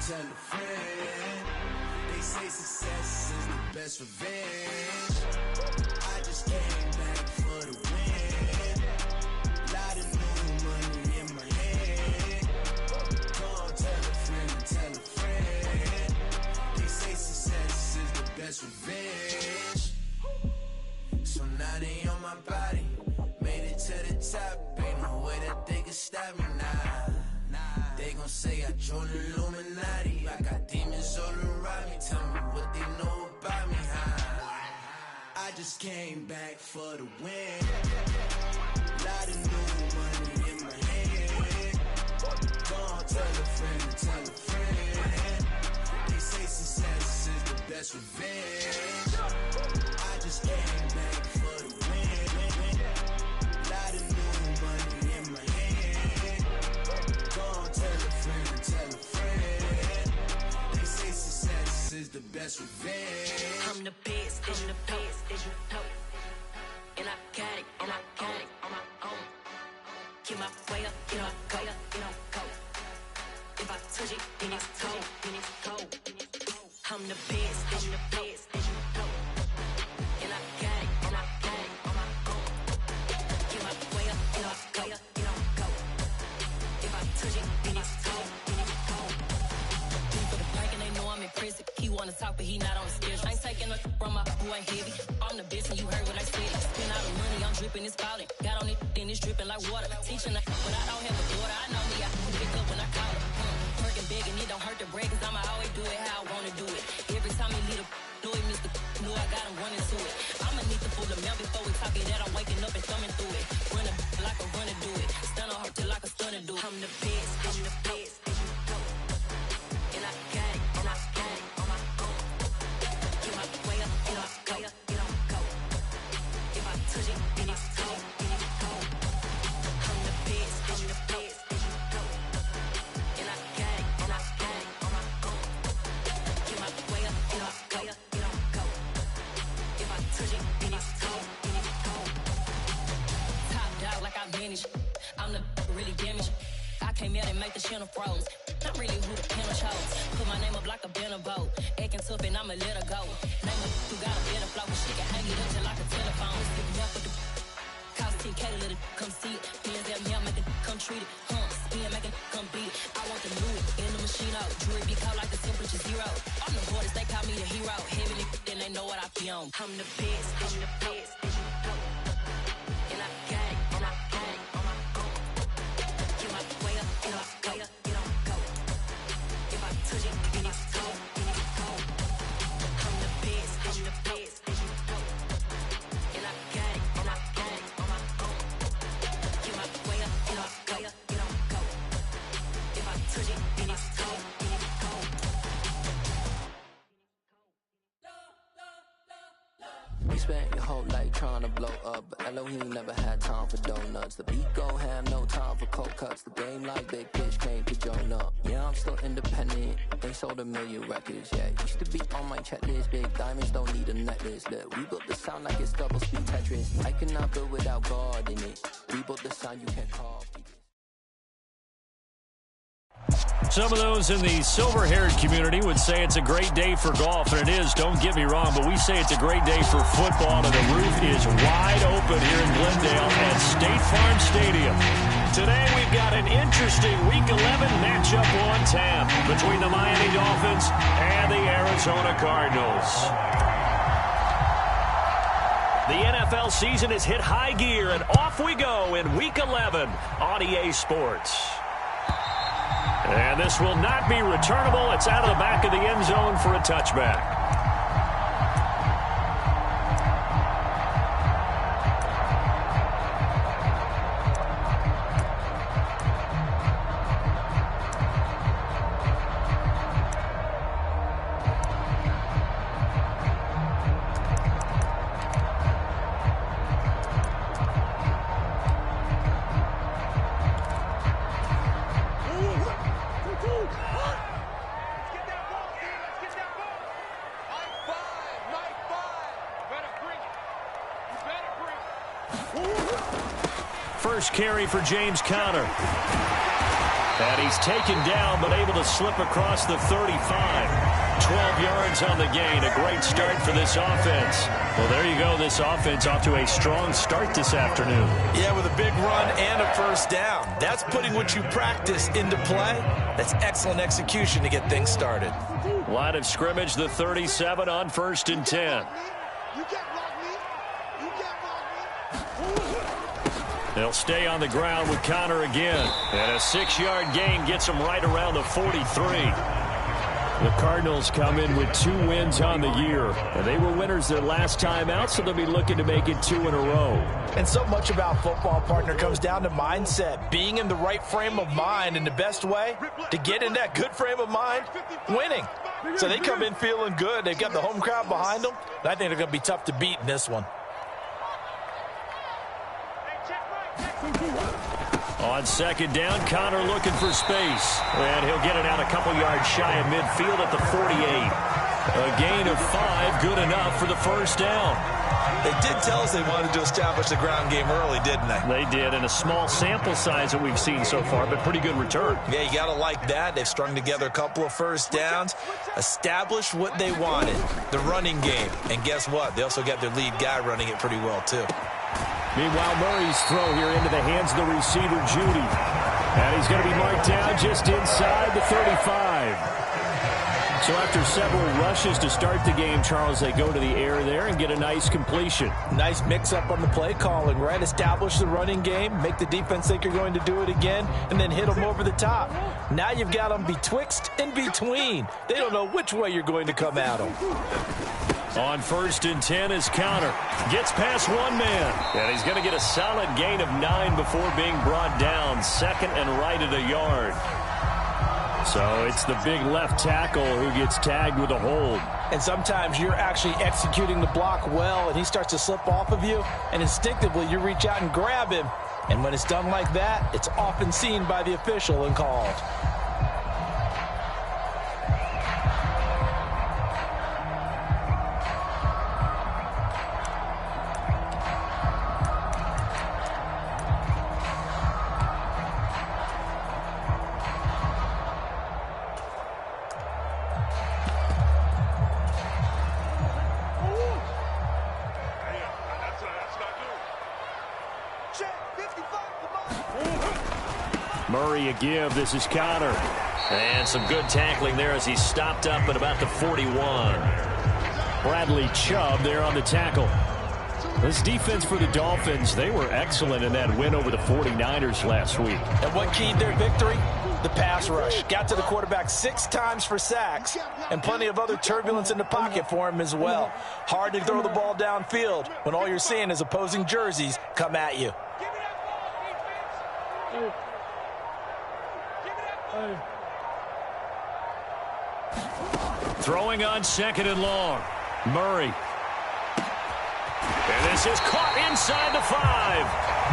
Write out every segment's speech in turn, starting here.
tell a friend. They say success is the best revenge. I just came back for the win. Lot of new money in my hand. Go tell a friend and tell a friend. They say success is the best revenge. So now they on my body. Made it to the top. Ain't no way that they can stop me now. They gon' say I joined the Illuminati. I got demons all around me. Tell me what they know about me, huh? I just came back for the win. Lot of new money in my hand. Gon' tell a friend and tell a friend. They say success is the best revenge. I just came back for the win. Lot of new money in my hand. Gon' tell a friend and tell a friend. They say success is the best revenge. I'm the best, I'm the best, as you know. And I got it, and I got it on my own. Get my way up, you know, go, you know, go. If I touch it, then it's cold, then it's cold. I'm the best, as you know. And I got it, and I got it on my own. Get my way up, you know, go, you know, go. If I touch it, then it's cold, then it's cold. For the park and they know I'm impressive. He wanna talk, but he not on the schedule. I ain't taking no from my boy heavy. I'm the best, and you heard what I said. Spend all the money, I'm dripping, it's falling. Got on it, then it's dripping like water. Teaching her, but I don't have a daughter. I know me, I can pick up when I call her. Working big, and it don't hurt the break, cause I'ma always do it how I wanna do it. Every time he lead a know it, Mr. Know I got him running to it. I'ma need the full amount before we talk it that I'm waking up and thumbing through it. Running like a runner do it. Stun on her till like a stunner do it. I'm the best, I'm the best, as you know. And I got it, and I got it on my own. Get my way up, you know, go, you know, go. If I touch it, then it's cold, then it's cold. I'm the best, I'm the best, as you know. And I got it, and I got it on my own. Get my way up, you know, go, you know, go. If I touch it, then it's cold, then it's cold. Top dog like I manage. I'm the really damaged. I came out and make the channel froze. Not really who the panel chose. Put my name up like a banner boat. Acting tough and I'ma let her go. Name her who got a better flow. She can hang it up just like a telephone. Stick me up with the cost 10K to let it come see it. Hands at me, I make it come treat it. Spin, make it come beat it. I want the new it in the machine out. Jewelry be cold like the temperature zero. I'm the hardest, they call me the hero. Heavy nigga, then they know what I be on. I'm the best, I'm the best, as you know. And I got it, and I got it on my own. Get my way up, you know, go, you know, go. If I touch it, then it's cold, then it's cold. I'm the best, as you know. And I got it, and I got it on my own. Get my way up, you know, go, you know, go. If I touch it, then it's cold, then it's cold. You spent your whole life trying to blow up, but Elohim never had time for donuts. The beat go ham, no time for cold cuts. The game like Big Pitch came to join up. Yeah, I'm still independent. They sold 1 million records. Yeah, used to be on my checklist. Big diamonds don't need a necklace. Look, we built the sound like it's double speed Tetris. I cannot build without God in it. We built the sound you can't copy. Some of those in the silver-haired community would say it's a great day for golf, and it is, don't get me wrong, but we say it's a great day for football, and the roof is wide open here in Glendale at State Farm Stadium. Today we've got an interesting Week 11 matchup on tap between the Miami Dolphins and the Arizona Cardinals. The NFL season has hit high gear, and off we go in Week 11 on EA Sports. And this will not be returnable. It's out of the back of the end zone for a touchback. First carry for James Conner. And he's taken down, but able to slip across the 35. 12 yards on the gain. A great start for this offense. Well, there you go. This offense off to a strong start this afternoon. Yeah, with a big run and a first down. That's putting what you practice into play. That's excellent execution to get things started. Line of scrimmage, the 37 on 1st and 10. They'll stay on the ground with Connor again. And a 6-yard gain gets them right around the 43. The Cardinals come in with 2 wins on the year. And they were winners their last time out, so they'll be looking to make it 2 in a row. And so much about football, partner, comes down to mindset. Being in the right frame of mind, and the best way to get in that good frame of mind, winning. So they come in feeling good. They've got the home crowd behind them. And I think they're going to be tough to beat in this one. On 2nd down, Connor looking for space. And he'll get it out a couple yards shy of midfield at the 48. A gain of 5, good enough for the first down. They did tell us they wanted to establish the ground game early, didn't they? They did, and a small sample size that we've seen so far, but pretty good return. Yeah, you got to like that. They've strung together a couple of first downs, established what they wanted, the running game. And guess what? They also got their lead guy running it pretty well, too. Meanwhile, Murray's throw here into the hands of the receiver, Judy. And he's going to be marked down just inside the 35. So after several rushes to start the game, Charles, they go to the air there and get a nice completion. Nice mix-up on the play calling, right? Establish the running game, make the defense think you're going to do it again, and then hit them over the top. Now you've got them betwixt and between. They don't know which way you're going to come at them. On 1st and 10 is Connor. Gets past one man. And he's going to get a solid gain of 9 before being brought down. 2nd and right at a yard. So it's the big left tackle who gets tagged with a hold. And sometimes you're actually executing the block well, and he starts to slip off of you, and instinctively you reach out and grab him. And when it's done like that, it's often seen by the official and called. Murray a give. This is Connor. And some good tackling there as he's stopped up at about the 41. Bradley Chubb there on the tackle. This defense for the Dolphins, they were excellent in that win over the 49ers last week. And what keyed their victory? The pass rush. Got to the quarterback 6 times for sacks, and plenty of other turbulence in the pocket for him as well. Hard to throw the ball downfield when all you're seeing is opposing jerseys come at you. Throwing on 2nd and long. Murray. And this is caught inside the 5.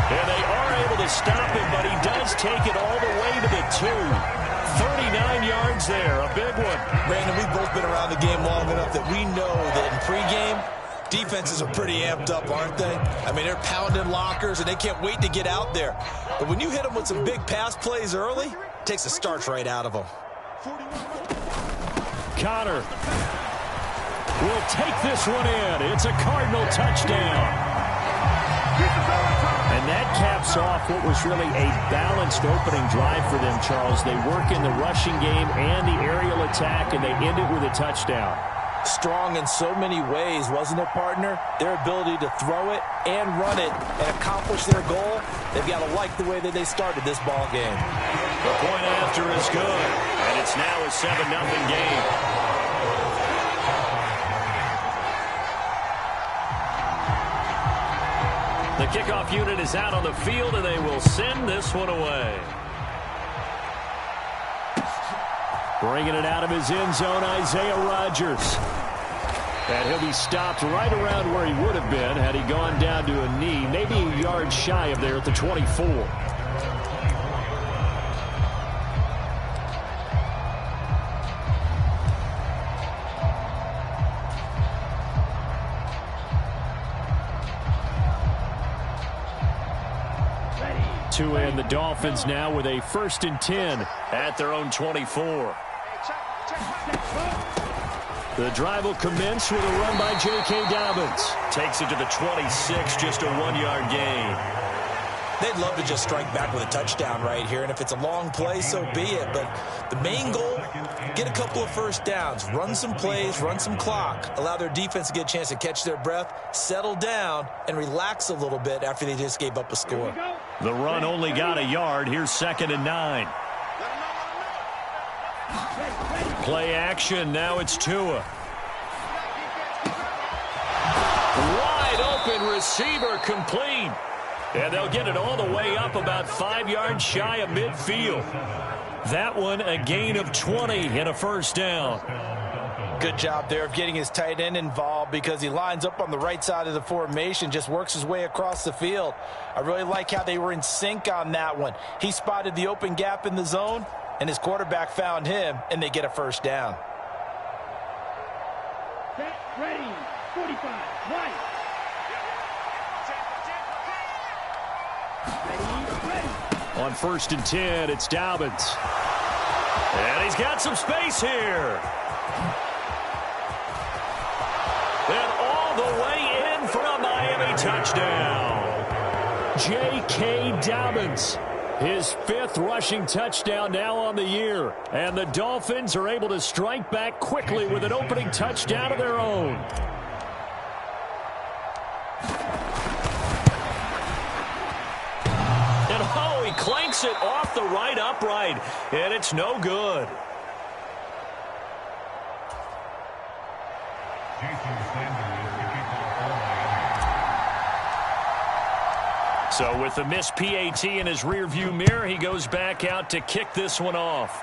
And they are able to stop him, but he does take it all the way to the 2. 39 yards there, a big one. Brandon, we've both been around the game long enough that we know that in pregame, defenses are pretty amped up, aren't they? I mean, they're pounding lockers, and they can't wait to get out there. But when you hit them with some big pass plays early, it takes the starch right out of them. Connor will take this one in. It's a Cardinal touchdown. And that caps off what was really a balanced opening drive for them, Charles. They work in the rushing game and the aerial attack, and they end it with a touchdown. Strong in so many ways, wasn't it, partner? Their ability to throw it and run it and accomplish their goal, they've got to like the way that they started this ball game. The point after is good, and it's now a 7-0 game. The kickoff unit is out on the field, and they will send this one away. Bringing it out of his end zone, Isaiah Rodgers. And he'll be stopped right around where he would have been had he gone down to a knee, maybe a yard shy of there at the 24. to end. The Dolphins now with a 1st and 10 at their own 24. The drive will commence with a run by J.K. Dobbins. Takes it to the 26, just a 1-yard gain. They'd love to just strike back with a touchdown right here, and if it's a long play, so be it. But the main goal, get a couple of first downs, run some plays, run some clock, allow their defense to get a chance to catch their breath, settle down, and relax a little bit after they just gave up a score. The run only got a yard. Here's 2nd and 9. Play action. Now it's Tua. Wide open receiver, complete. And they'll get it all the way up about 5 yards shy of midfield. That one a gain of 20 and a 1st down. Good job there of getting his tight end involved because he lines up on the right side of the formation, just works his way across the field. I really like how they were in sync on that one. He spotted the open gap in the zone, and his quarterback found him, and they get a 1st down. Set, ready, 45, right. On 1st and 10, it's Dobbins. And he's got some space here. And all the way in for a Miami touchdown. J.K. Dobbins, his 5th rushing touchdown now on the year. And the Dolphins are able to strike back quickly with an opening touchdown of their own. He clanks it off the right upright, and it's no good. So with the missed PAT in his rearview mirror, he goes back out to kick this one off.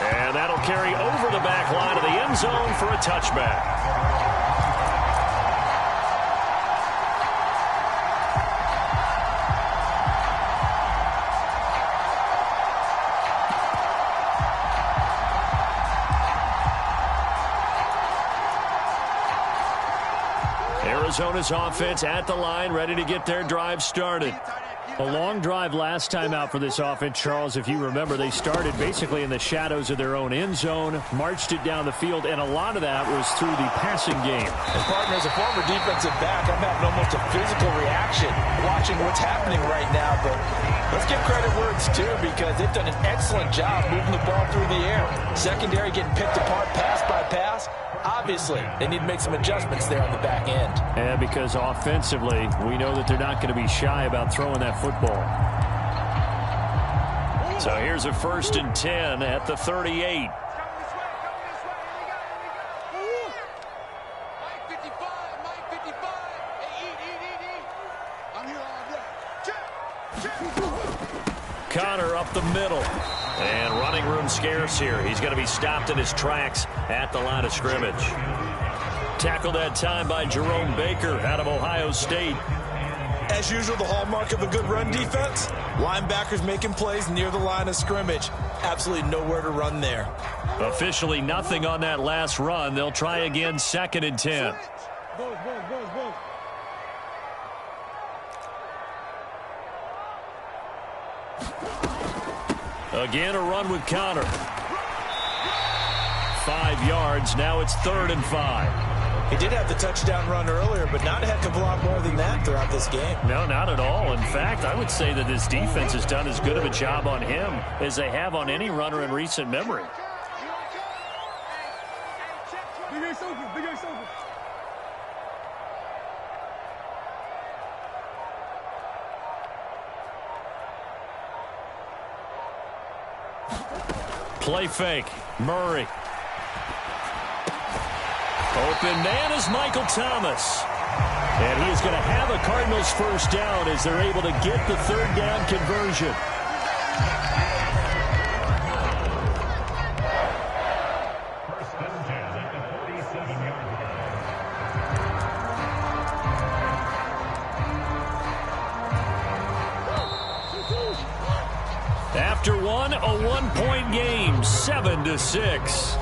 And that'll carry over the back line of the end zone for a touchback. Arizona's offense at the line, ready to get their drive started. A long drive last time out for this offense, Charles. If you remember, they started basically in the shadows of their own end zone, marched it down the field, and a lot of that was through the passing game. And, partner, as a former defensive back, I'm having almost a physical reaction watching what's happening right now. But let's give credit where it's due because they've done an excellent job moving the ball through the air. Secondary getting picked apart pass by pass. Obviously, they need to make some adjustments there on the back end. And because offensively, we know that they're not going to be shy about throwing that football. So here's a 1st and 10 at the 38. Connor up the middle. And running room scarce here. He's going to be stopped in his tracks at the line of scrimmage. Tackled that time by Jerome Baker out of Ohio State. As usual, the hallmark of a good run defense, linebackers making plays near the line of scrimmage. Absolutely nowhere to run there. Officially nothing on that last run. They'll try again, 2nd and 10. Again, a run with Connor. 5 yards. Now it's 3rd and 5. He did have the touchdown run earlier, but not a heck of a lot more than that throughout this game. No, not at all. In fact, I would say that this defense has done as good of a job on him as they have on any runner in recent memory. Play fake. Murray. Open man is Michael Thomas. And he is going to have a Cardinals 1st down as they're able to get the 3rd down conversion. After one, a 1-point game, 7-6.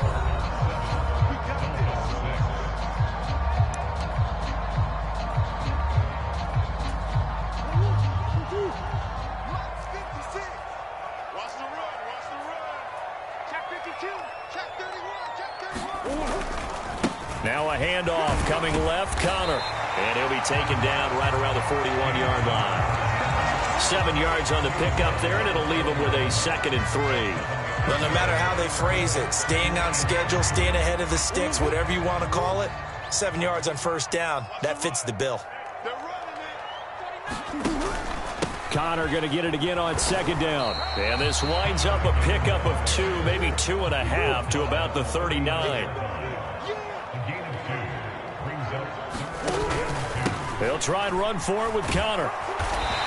Now a handoff coming left, Connor. And he'll be taken down right around the 41-yard line. 7 yards on the pickup there, and it'll leave him with a 2nd and 3. Well, no matter how they phrase it, staying on schedule, staying ahead of the sticks, whatever you want to call it, 7 yards on first down, that fits the bill. Connor going to get it again on 2nd down. And this winds up a pickup of 2, maybe 2.5 to about the 39. They'll try and run for it with Connor.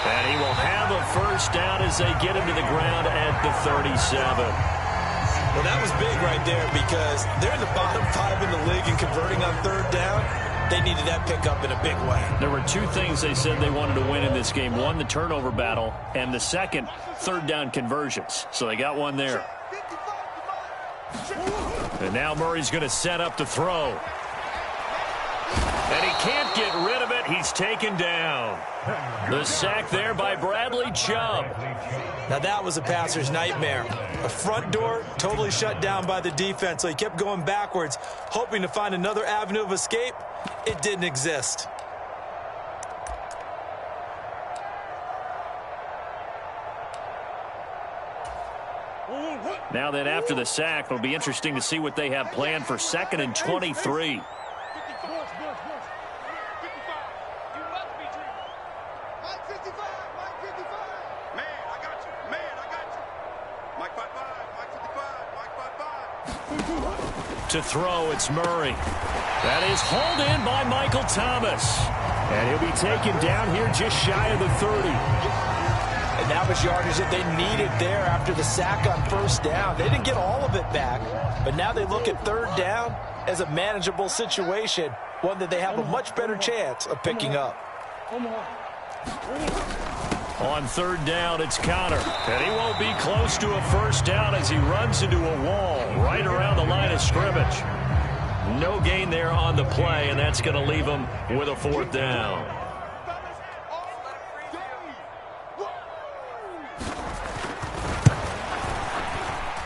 And he will have a first down as they get him to the ground at the 37. Well, that was big right there because they're in the bottom 5 in the league in converting on 3rd down. They needed that pickup in a big way. There were 2 things they said they wanted to win in this game. One, the turnover battle, and the second, 3rd down conversions. So they got one there. And now Murray's going to set up to throw. And he can't get rid of it. He's taken down. The sack there by Bradley Chubb. Now that was a passer's nightmare. A front door totally shut down by the defense, so he kept going backwards, hoping to find another avenue of escape. It didn't exist. Now then, after the sack, it'll be interesting to see what they have planned for 2nd and 23. To throw, it's Murray. That is hauled in by Michael Thomas. And he'll be taken down here just shy of the 30. And that was yardage that they needed there after the sack on first down. They didn't get all of it back, but now they look at 3rd down as a manageable situation, one that they have a much better chance of picking up. On 3rd down, it's Connor. And he won't be close to a first down as he runs into a wall right around the line of scrimmage. No gain there on the play, and that's going to leave him with a 4th down.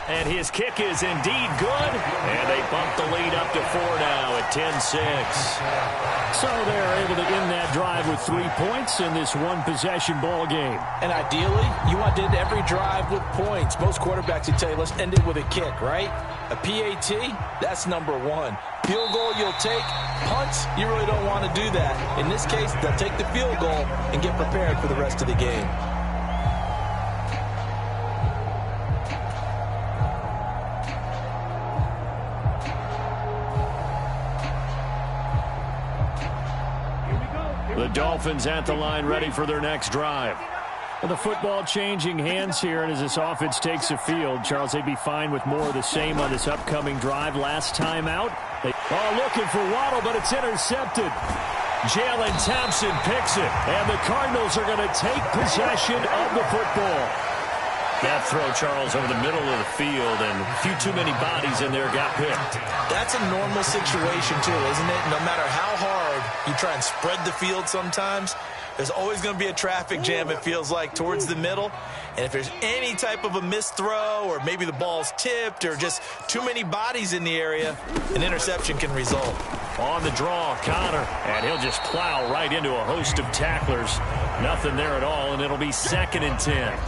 And his kick is indeed good. And they bump the lead up to 4 now at 10-6. So they're able to end that drive with 3 points in this one-possession ball game. And ideally, you want to end every drive with points. Most quarterbacks would tell you, let's end it with a kick, right? A PAT, that's number 1. Field goal you'll take. Punts, you really don't want to do that. In this case, they'll take the field goal and get prepared for the rest of the game. The Dolphins at the line ready for their next drive. Well, the football changing hands here, and as this offense takes the field, Charles, they'd be fine with more of the same on this upcoming drive. Last time out, they are looking for Waddle, but it's intercepted. Jalen Thompson picks it, and the Cardinals are going to take possession of the football. That throw, Charles, over the middle of the field, and a few too many bodies in there got picked. That's a normal situation, too, isn't it? No matter how hard you try and spread the field sometimes, there's always going to be a traffic jam, it feels like, towards the middle. And if there's any type of a missed throw or maybe the ball's tipped or just too many bodies in the area, an interception can result. On the draw, Connor, and he'll just plow right into a host of tacklers. Nothing there at all, and it'll be 2nd and 10.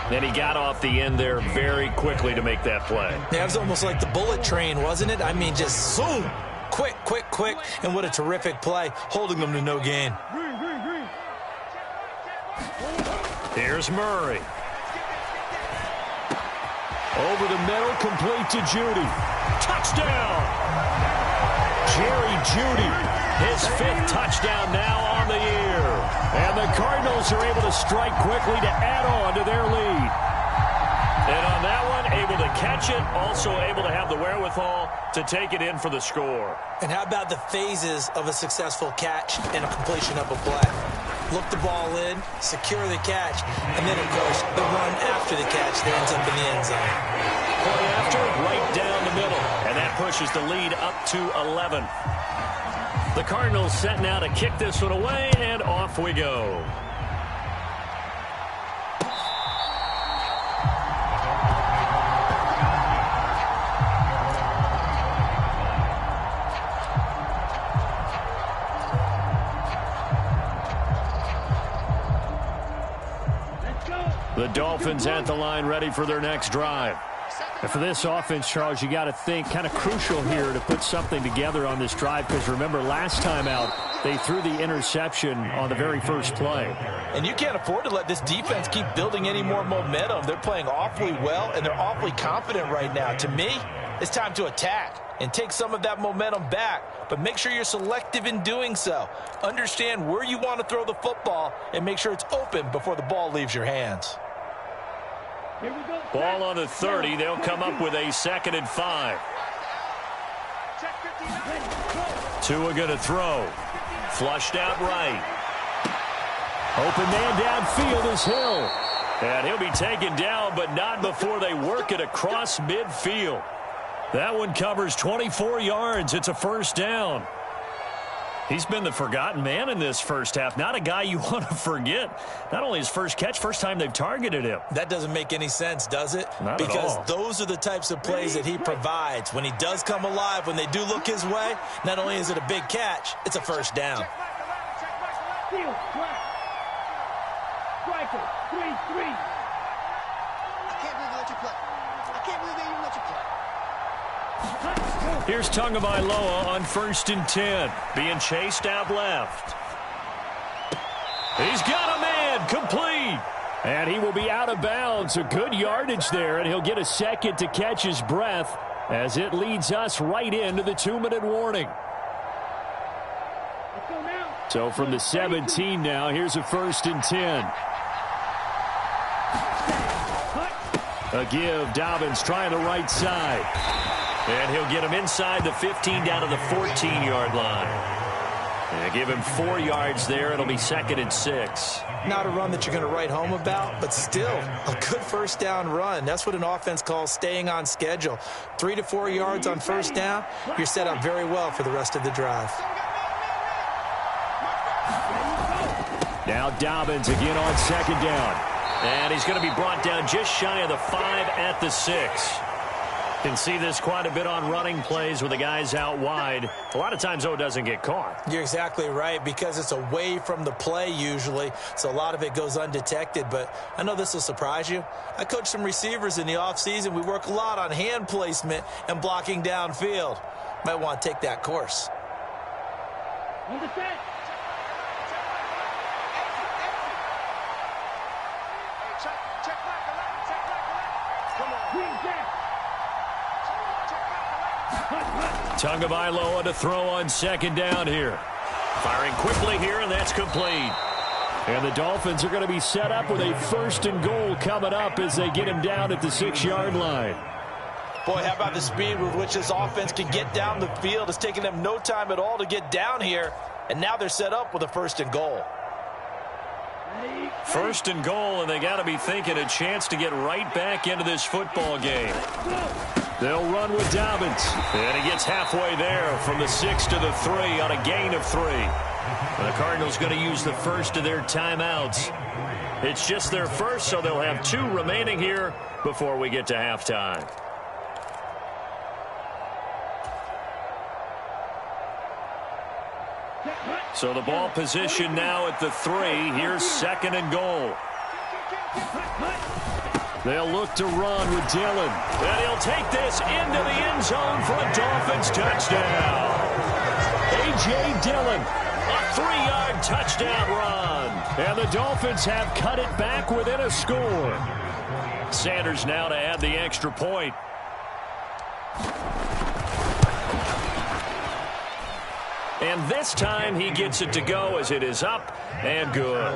Then he got off the end there very quickly to make that play. Yeah, it was almost like the bullet train, wasn't it? I mean, just zoom. Quick, quick, quick. And what a terrific play, holding them to no gain. Here's Murray. Over the middle, complete to Judy. Touchdown! Jerry Judy, his 5th touchdown now on the year. And the Cardinals are able to strike quickly to add on to their lead. And on that one, able to catch it, also able to have the wherewithal to take it in for the score. And how about the phases of a successful catch and a completion of a play? Look the ball in, secure the catch, and then, of course, the run after the catch that ends up in the end zone. Play after, right down the middle, and that pushes the lead up to 11. The Cardinals set now to kick this one away, and off we go. Dolphins at the line, ready for their next drive. And for this offense, Charles, you got to think kind of crucial here to put something together on this drive, because remember last time out they threw the interception on the very first play. And you can't afford to let this defense keep building any more momentum. They're playing awfully well, and they're awfully confident right now. To me, it's time to attack and take some of that momentum back, but make sure you're selective in doing so. Understand where you want to throw the football and make sure it's open before the ball leaves your hands. Here we go. Ball on the 30. They'll come up with a 2nd and 5. Tua going to throw. Flushed out right. Open man downfield is Hill. And he'll be taken down, but not before they work it across midfield. That one covers 24 yards. It's a first down. He's been the forgotten man in this first half. Not a guy you want to forget. Not only his first catch, first time they've targeted him. That doesn't make any sense, does it? Not because at all. Those are the types of plays that he provides. When he does come alive, when they do look his way, not only is it a big catch, it's a first down. Steal, flat. Striker, 3-3. I can't believe they let you play. I can't believe they even let you play. Here's Tagovailoa on 1st and 10. Being chased out left. He's got a man. Complete. And he will be out of bounds. A good yardage there, and he'll get a second to catch his breath as it leads us right into the 2-minute warning. Let's go now. So from the 17 now, here's a 1st and 10. A give. Dobbins trying the right side. And he'll get him inside the 15 down to the 14-yard line. And give him 4 yards there. It'll be 2nd and 6. Not a run that you're going to write home about, but still a good first down run. That's what an offense calls staying on schedule. 3 to 4 yards on first down, you're set up very well for the rest of the drive. Now Dobbins again on 2nd down. And he's going to be brought down just shy of the 5 at the 6. Can see this quite a bit on running plays with the guys out wide. A lot of times, though, it doesn't get caught. You're exactly right, because it's away from the play usually, so a lot of it goes undetected. But I know this will surprise you. I coach some receivers in the offseason. We work a lot on hand placement and blocking downfield. Might want to take that course. On the set. Green jack. Tagovailoa to throw on 2nd down here. Firing quickly here, and that's complete. And the Dolphins are going to be set up with a 1st and goal coming up as they get him down at the 6-yard line. Boy, how about the speed with which this offense can get down the field? It's taking them no time at all to get down here, and now they're set up with a 1st and goal. 1st and goal, and they got to be thinking a chance to get right back into this football game. They'll run with Dobbins. And he gets halfway there from the 6 to the 3 on a gain of 3. And the Cardinals going to use the first of their timeouts. It's just their first, so they'll have 2 remaining here before we get to halftime. So the ball position now at the 3. Here's 2nd and goal. They'll look to run with Dillon. And he'll take this into the end zone for a Dolphins touchdown. A.J. Dillon. A 3-yard touchdown run. And the Dolphins have cut it back within a score. Sanders now to add the extra point. And this time he gets it to go as it is up and good.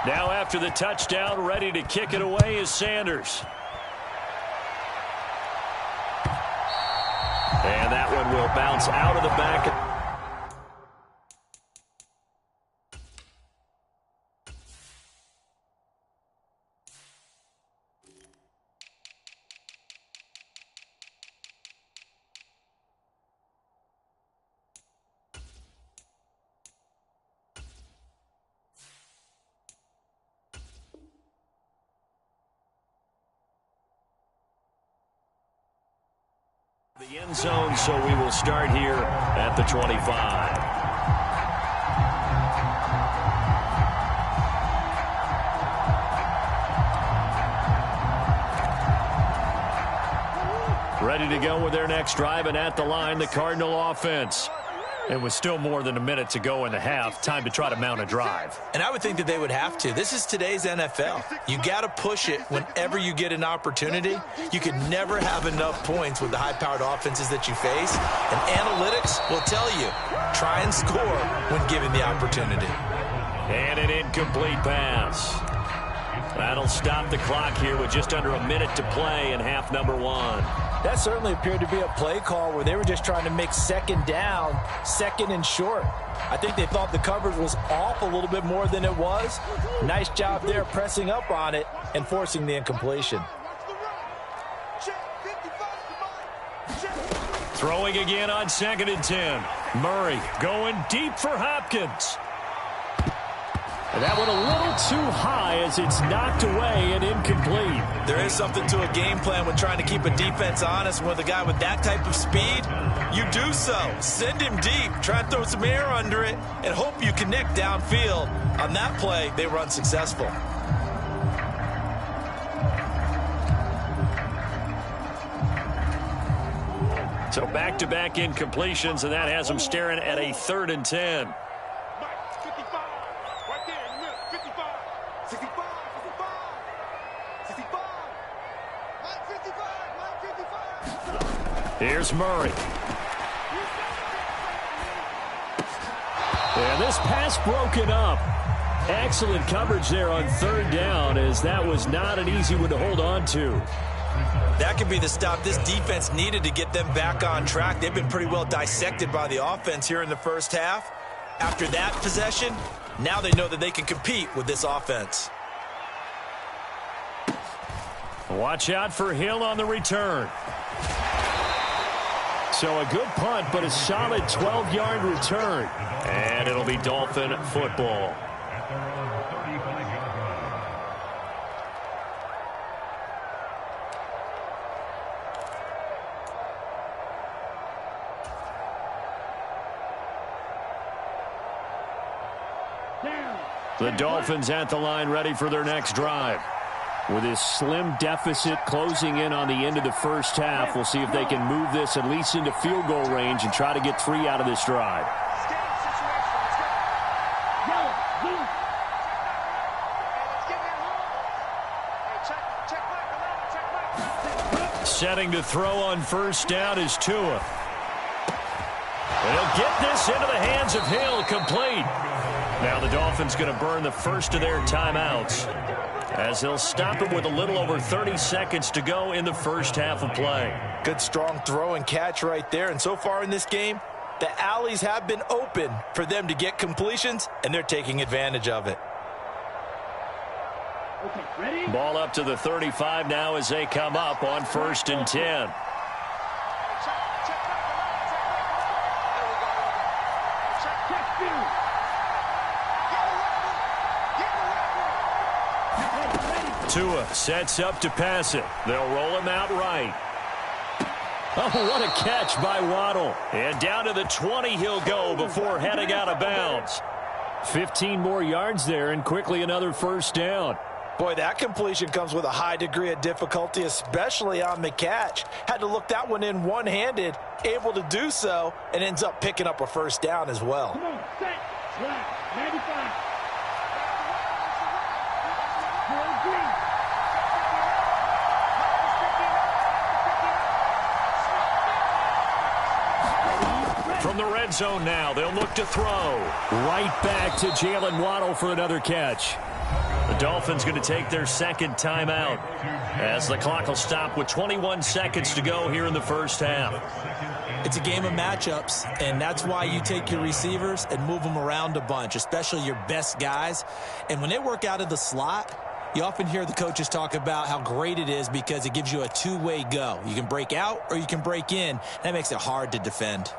Now after the touchdown, ready to kick it away is Sanders. And that one will bounce out of the back. The end zone, so we will start here at the 25. Ready to go with their next drive, and at the line, the Cardinal offense. And with still more than a minute to go in the half, time to try to mount a drive. And I would think that they would have to. This is today's NFL. You got to push it whenever you get an opportunity. You can never have enough points with the high-powered offenses that you face. And analytics will tell you, try and score when given the opportunity. And an incomplete pass. That'll stop the clock here with just under a minute to play in half number 1. That certainly appeared to be a play call where they were just trying to make second down, second and short. I think they thought the coverage was off a little bit more than it was. Nice job there pressing up on it and forcing the incompletion. Throwing again on 2nd and 10. Murray going deep for Hopkins. That one a little too high as it's knocked away and incomplete. There is something to a game plan when trying to keep a defense honest. With a guy with that type of speed, you do so. Send him deep, try and throw some air under it, and hope you connect downfield. On that play, they were unsuccessful. So back-to-back incompletions, and that has them staring at a 3rd and 10. Here's Murray. And this pass broken up. Excellent coverage there on 3rd down, as that was not an easy one to hold on to. That could be the stop this defense needed to get them back on track. They've been pretty well dissected by the offense here in the first half. After that possession, now they know that they can compete with this offense. Watch out for Hill on the return. So a good punt, but a solid 12-yard return. And it'll be Dolphin football. The Dolphins at the line, ready for their next drive. With his slim deficit closing in on the end of the first half, we'll see if they can move this at least into field goal range and try to get 3 out of this drive. Setting to throw on first down is Tua. They'll get this into the hands of Hill, complete. Now the Dolphins going to burn the first of their timeouts, as they'll stop it with a little over 30 seconds to go in the first half of play. Good strong throw and catch right there. And so far in this game, the alleys have been open for them to get completions, and they're taking advantage of it. Okay, ready? Ball up to the 35 now as they come up on 1st and 10. Tua sets up to pass it. They'll roll him out right. Oh, what a catch by Waddle. And down to the 20 he'll go before heading out of bounds. 15 more yards there, and quickly another first down. Boy, that completion comes with a high degree of difficulty, especially on the catch. Had to look that one in one-handed, able to do so, and ends up picking up a first down as well. Come on, set, slap, 95. From the red zone now, they'll look to throw. Right back to Jalen Waddle for another catch. The Dolphins going to take their second timeout, as the clock will stop with 21 seconds to go here in the first half. It's a game of matchups, and that's why you take your receivers and move them around a bunch, especially your best guys. And when they work out of the slot, you often hear the coaches talk about how great it is because it gives you a two-way go. You can break out or you can break in. That makes it hard to defend.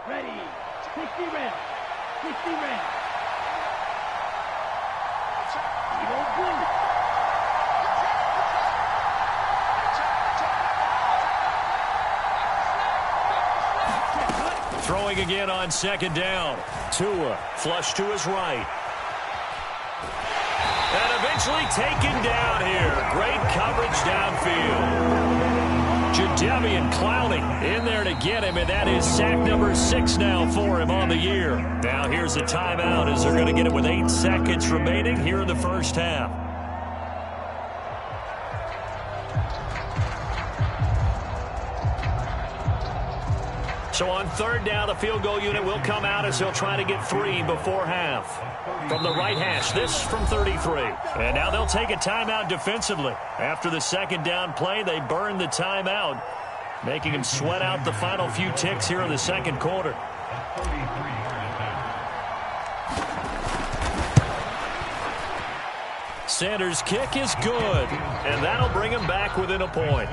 Ready, 60 rounds, 60 rounds. going again on second down. Tua flush to his right. And eventually taken down here. Great coverage downfield. Jadeveon Clowney in there to get him, and that is sack number 6 now for him on the year. Now here's a timeout as they're going to get it with 8 seconds remaining here in the first half. So on third down, the field goal unit will come out as they'll try to get 3 before half. From the right hash, this from 33. And now they'll take a timeout defensively. After the second down play, they burn the timeout, making them sweat out the final few ticks here in the second quarter. Sanders' kick is good, and that'll bring him back within a point.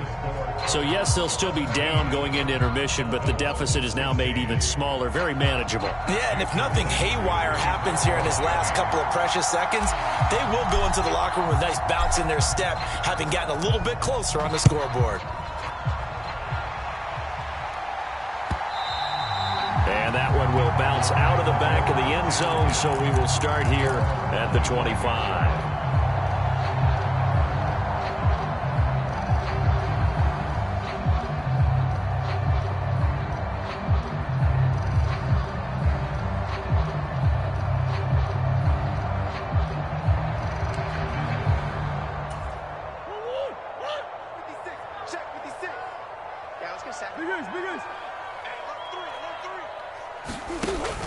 So, yes, they'll still be down going into intermission, but the deficit is now made even smaller, very manageable. Yeah, and if nothing haywire happens here in his last couple of precious seconds, they will go into the locker room with a nice bounce in their step, having gotten a little bit closer on the scoreboard. And that one will bounce out of the back of the end zone, so we will start here at the 25.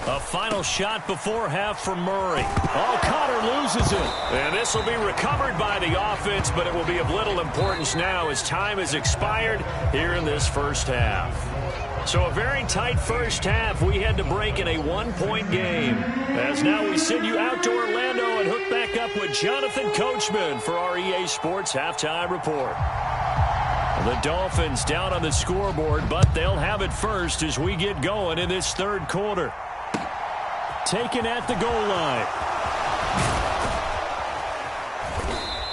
A final shot before half from Murray. Oh, Connor loses it. And this will be recovered by the offense, but it will be of little importance now as time has expired here in this first half. So a very tight first half. We had to break in a 1-point game. As now we send you out to Orlando and hook back up with Jonathan Coachman for our EA Sports Halftime Report. The Dolphins down on the scoreboard, but they'll have it first as we get going in this third quarter. Taken at the goal line.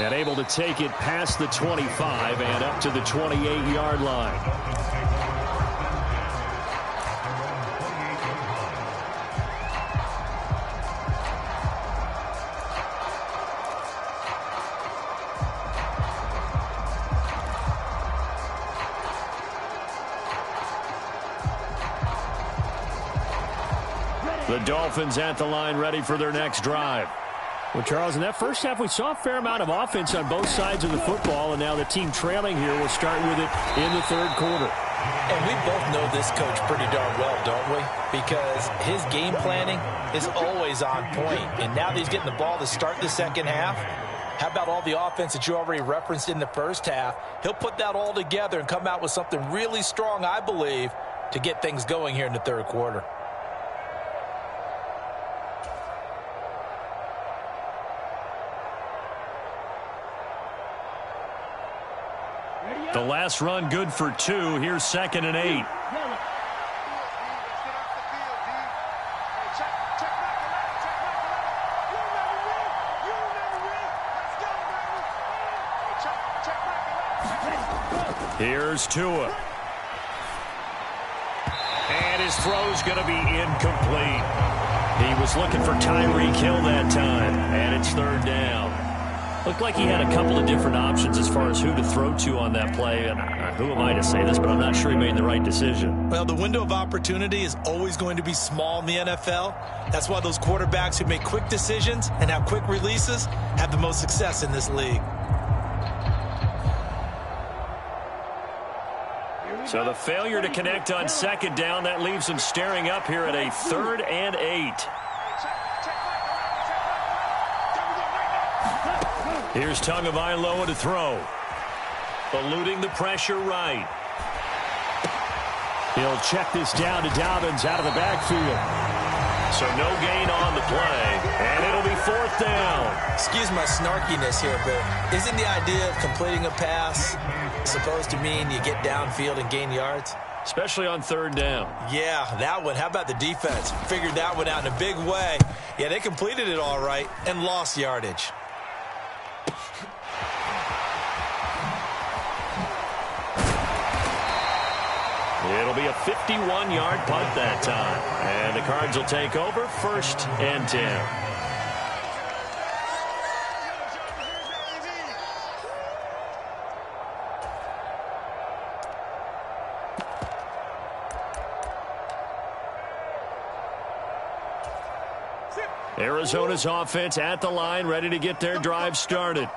And able to take it past the 25 and up to the 28-yard line. The Dolphins at the line ready for their next drive. Well, Charles, in that first half, we saw a fair amount of offense on both sides of the football, and now the team trailing here will start with it in the third quarter. And we both know this coach pretty darn well, don't we? Because his game planning is always on point. And now that he's getting the ball to start the second half, how about all the offense that you already referenced in the first half? He'll put that all together and come out with something really strong, I believe, to get things going here in the third quarter. The last run good for 2. Here's 2nd and 8. Here's Tua. And his throw's going to be incomplete. He was looking for Tyreek Hill that time, and it's third down. Looked like he had a couple of different options as far as who to throw to on that play. And who am I to say this, but I'm not sure he made the right decision. Well, the window of opportunity is always going to be small in the NFL. That's why those quarterbacks who make quick decisions and have quick releases have the most success in this league. So the failure to connect on second down, that leaves him staring up here at a 3rd and 8. Here's Tagovailoa to throw. Eluding the pressure right. He'll check this down to Dobbins out of the backfield. So no gain on the play, and it'll be 4th down. Excuse my snarkiness here, but isn't the idea of completing a pass supposed to mean you get downfield and gain yards? Especially on 3rd down. Yeah, that one. How about the defense? Figured that one out in a big way. Yeah, they completed it all right and lost yardage. It'll be a 51-yard punt that time. And the Cards will take over 1st and 10. Arizona's offense at the line, ready to get their drive started.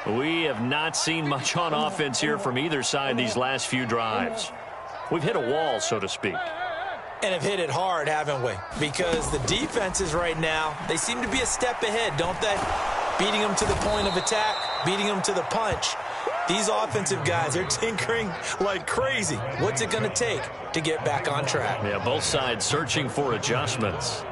We have not seen much on offense here from either side these last few drives. We've hit a wall, so to speak. And have hit it hard, haven't we? Because the defenses right now, they seem to be a step ahead, don't they? Beating them to the point of attack, beating them to the punch. These offensive guys are tinkering like crazy. What's it going to take to get back on track? Yeah, both sides searching for adjustments.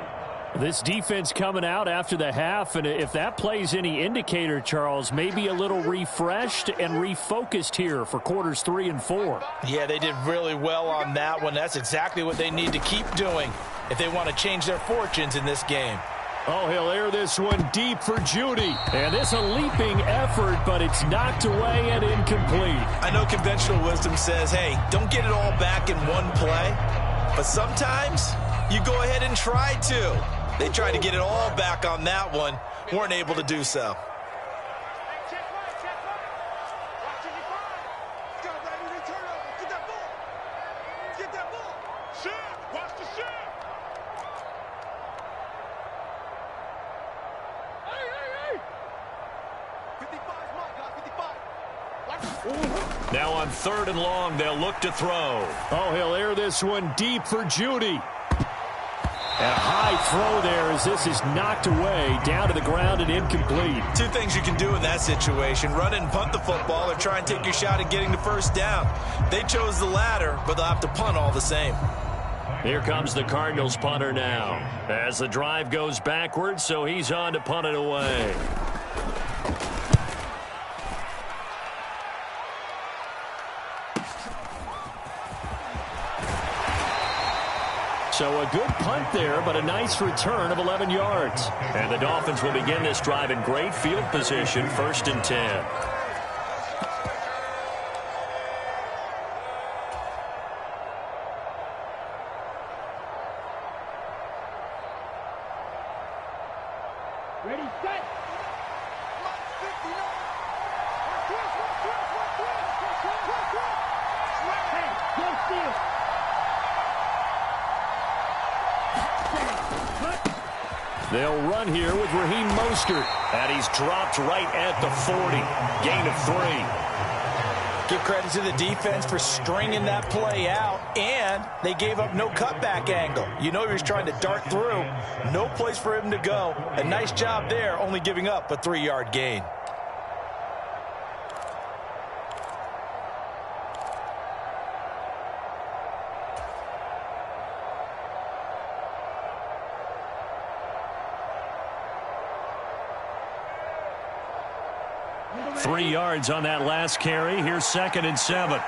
This defense coming out after the half, and if that plays any indicator, Charles, maybe a little refreshed and refocused here for quarters 3 and 4. Yeah, they did really well on that one. That's exactly what they need to keep doing if they want to change their fortunes in this game. Oh, he'll air this one deep for Judy. And this a leaping effort, but it's knocked away and incomplete. I know conventional wisdom says, hey, don't get it all back in one play. But sometimes you go ahead and try to. They tried to get it all back on that one, weren't able to do so. Now on 3rd and long, they'll look to throw. Oh, he'll air this one deep for Judy. And a high throw there as this is knocked away, down to the ground and incomplete. Two things you can do in that situation: run and punt the football, or try and take your shot at getting the first down. They chose the latter, but they'll have to punt all the same. Here comes the Cardinals punter now, as the drive goes backwards, so he's on to punt it away. So a good punt there, but a nice return of 11 yards. And the Dolphins will begin this drive in great field position, 1st and 10. Ready, set. Hey, go steal. They'll run here with Raheem Mostert. And he's dropped right at the 40. Gain of 3. Give credit to the defense for stringing that play out, and they gave up no cutback angle. You know he was trying to dart through. No place for him to go. A nice job there, only giving up a 3-yard gain. Three yards on that last carry. Here's 2nd and 7.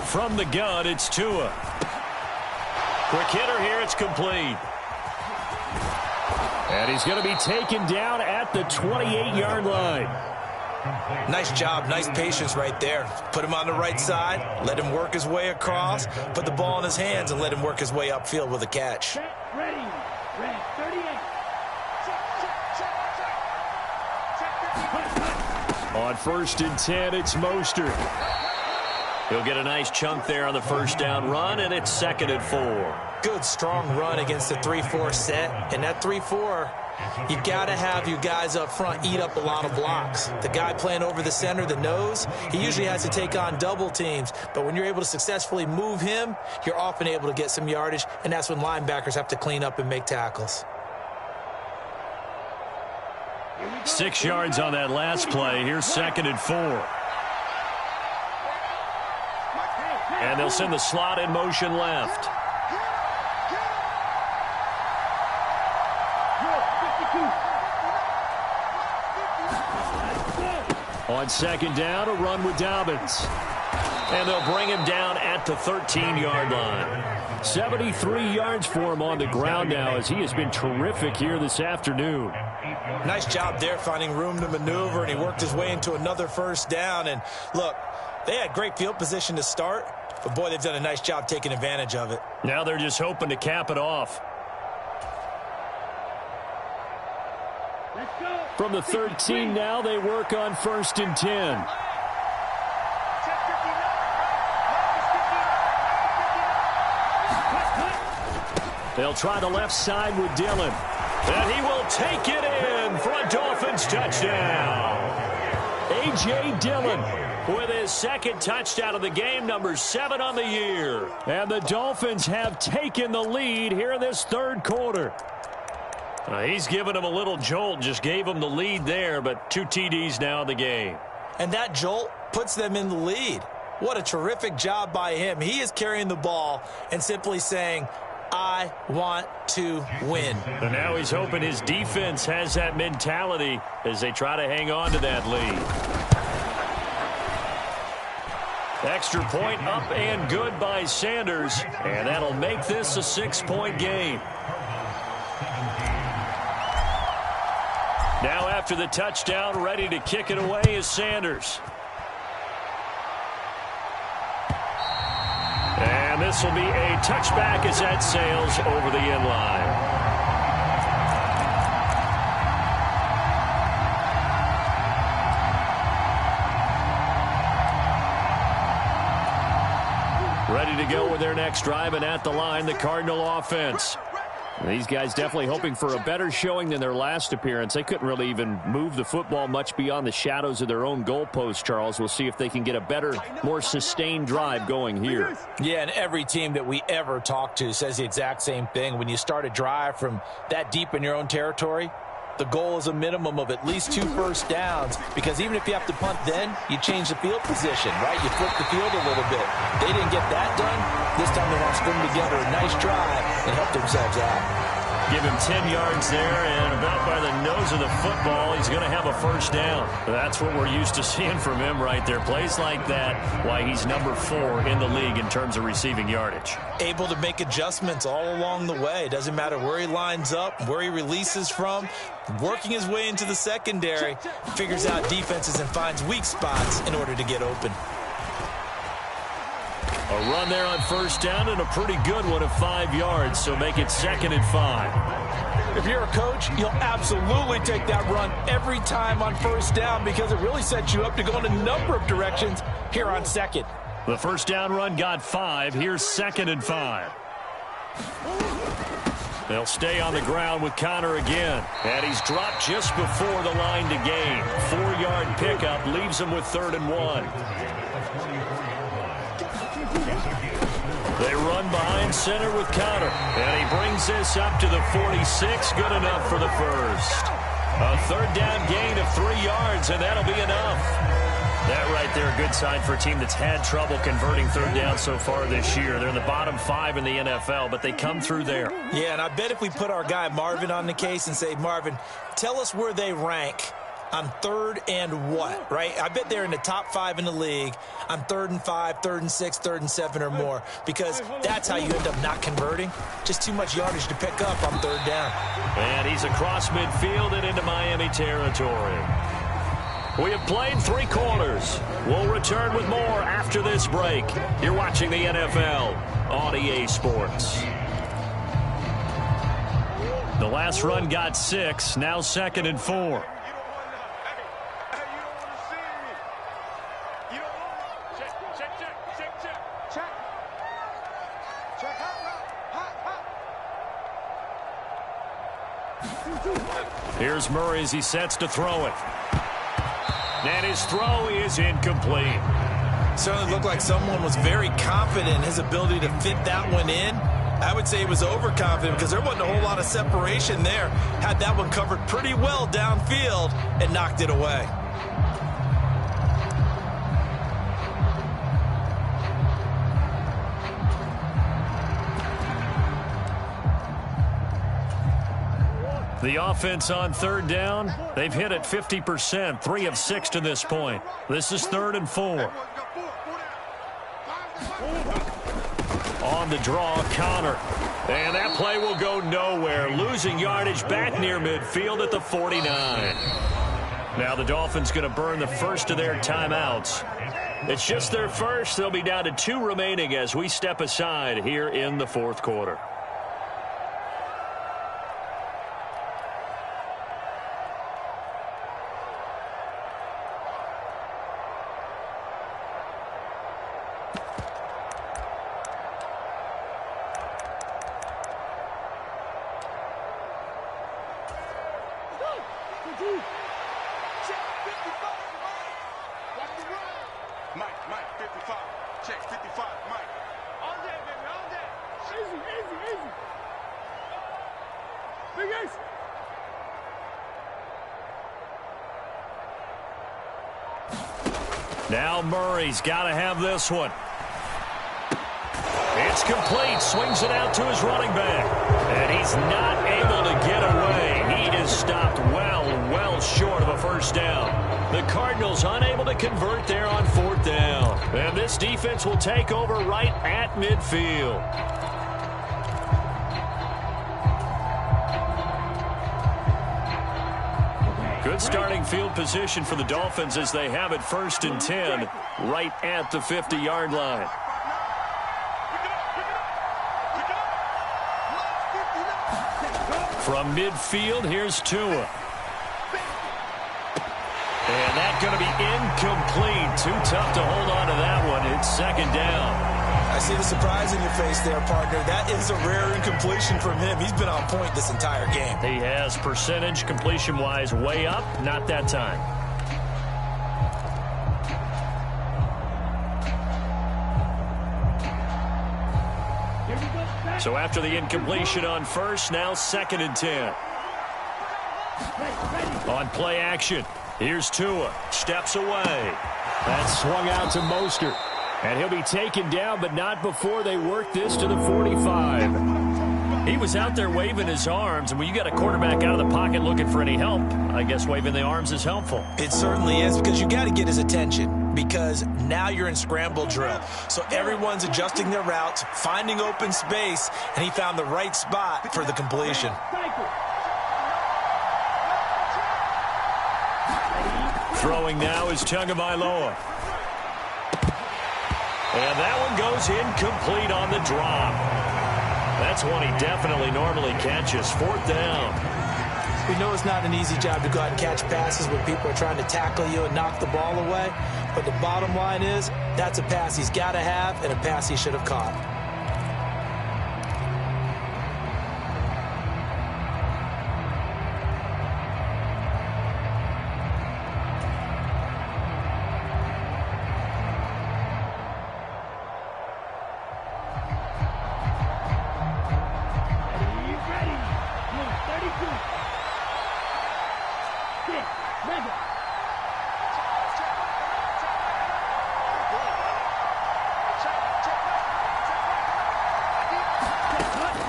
From the gun, it's Tua. Quick hitter here. It's complete. And he's going to be taken down at the 28-yard line. Nice job, nice patience right there. Put him on the right side, let him work his way across, put the ball in his hands, and let him work his way upfield with a catch. Ready, red 38. On 1st and 10, it's Mostert. He'll get a nice chunk there on the first down run, and it's 2nd and 4. Good, strong run against the 3-4 set. And that 3-4, you got to have you guys up front eat up a lot of blocks. The guy playing over the center, the nose, he usually has to take on double teams. But when you're able to successfully move him, you're often able to get some yardage, and that's when linebackers have to clean up and make tackles. 6 yards on that last play. Here's 2nd and 4. And they'll send the slot in motion left. On 2nd down, a run with Dobbins. And they'll bring him down at the 13-yard line. 73 yards for him on the ground now, as he has been terrific here this afternoon. Nice job there finding room to maneuver, and he worked his way into another first down. And look, they had great field position to start, but boy, they've done a nice job taking advantage of it. Now they're just hoping to cap it off. Let's go. From the 13 now, they work on 1st and 10. They'll try the left side with Dillon. And he will take it in for a Dolphins touchdown. A.J. Dillon with his second touchdown of the game, number 7 on the year. And the Dolphins have taken the lead here in this third quarter. He's given him a little jolt, just gave him the lead there, but 2 TDs now in the game. And that jolt puts them in the lead. What a terrific job by him. He is carrying the ball and simply saying, I want to win. And now he's hoping his defense has that mentality as they try to hang on to that lead. Extra point up and good by Sanders, and that'll make this a 6-point game. Now after the touchdown, ready to kick it away is Sanders. And this will be a touchback as that sails over the end line. Ready to go with their next drive, and at the line, the Cardinal offense. These guys definitely hoping for a better showing than their last appearance. They couldn't really even move the football much beyond the shadows of their own goalpost, Charles. We'll see if they can get a better, more sustained drive going here. Yeah, and every team that we ever talk to says the exact same thing. When you start a drive from that deep in your own territory, the goal is a minimum of at least 2 first downs, because even if you have to punt then, you change the field position, right? You flip the field a little bit. They didn't get that done. This time they want to string together a nice drive and help themselves out. Give him 10 yards there, and about by the nose of the football, he's going to have a first down. That's what we're used to seeing from him right there. Plays like that, why he's number 4 in the league in terms of receiving yardage. Able to make adjustments all along the way. Doesn't matter where he lines up, where he releases from. Working his way into the secondary, figures out defenses and finds weak spots in order to get open. A run there on first down, and a pretty good one of 5 yards, so make it 2nd and 5. If you're a coach, you'll absolutely take that run every time on first down, because it really sets you up to go in a number of directions here on 2nd. The first down run got 5. Here's 2nd and 5. They'll stay on the ground with Connor again. And he's dropped just before the line to gain. 4-yard pickup leaves him with 3rd and 1. They run behind center with Connor. And he brings this up to the 46. Good enough for the first. A 3rd down gain of 3 yards, and that'll be enough. That right there, a good sign for a team that's had trouble converting 3rd down so far this year. They're in the bottom 5 in the NFL, but they come through there. Yeah, and I bet if we put our guy Marvin on the case and say, Marvin, tell us where they rank on 3rd and what, right? I bet they're in the top 5 in the league on 3rd and 5, 3rd and 6, 3rd and 7 or more, because that's how you end up not converting. Just too much yardage to pick up on 3rd down. And he's across midfield and into Miami territory. We have played 3 quarters. We'll return with more after this break. You're watching the NFL on EA Sports. The last run got 6, now 2nd and 4. Here's Murray as he sets to throw it. And his throw is incomplete. Certainly looked like someone was very confident in his ability to fit that one in. I would say he was overconfident because there wasn't a whole lot of separation there. Had that one covered pretty well downfield and knocked it away. The offense on 3rd down, they've hit it 50%, 3 of 6 to this point. This is 3rd and 4. On the draw, Connor. And that play will go nowhere. Losing yardage back near midfield at the 49. Now the Dolphins going to burn the first of their timeouts. It's just their first. They'll be down to 2 remaining as we step aside here in the fourth quarter. Now Murray's got to have this one. It's complete. Swings it out to his running back. And he's not able to get away. He is stopped well short of a first down. The Cardinals unable to convert there on 4th down. And this defense will take over right at midfield. Good starting field position for the Dolphins as they have it 1st and 10 right at the 50-yard line. From midfield, here's Tua. And that's going to be incomplete. Too tough to hold on to that one. It's 2nd down. I see the surprise in your face there, partner. That is a rare incompletion from him. He's been on point this entire game. He has percentage completion-wise way up. Not that time. So after the incompletion on first, now 2nd and 10. On play action, here's Tua. Steps away. That's swung out to Mostert. And he'll be taken down, but not before they work this to the 45. He was out there waving his arms, and when you got a quarterback out of the pocket looking for any help, I guess waving the arms is helpful. It certainly is, because you got to get his attention, because now you're in scramble drill. So everyone's adjusting their routes, finding open space, and he found the right spot for the completion. Throwing now is Tagovailoa. And that one goes incomplete on the drop. That's one he definitely normally catches. 4th down. We know it's not an easy job to go out and catch passes when people are trying to tackle you and knock the ball away. But the bottom line is, that's a pass he's got to have and a pass he should have caught.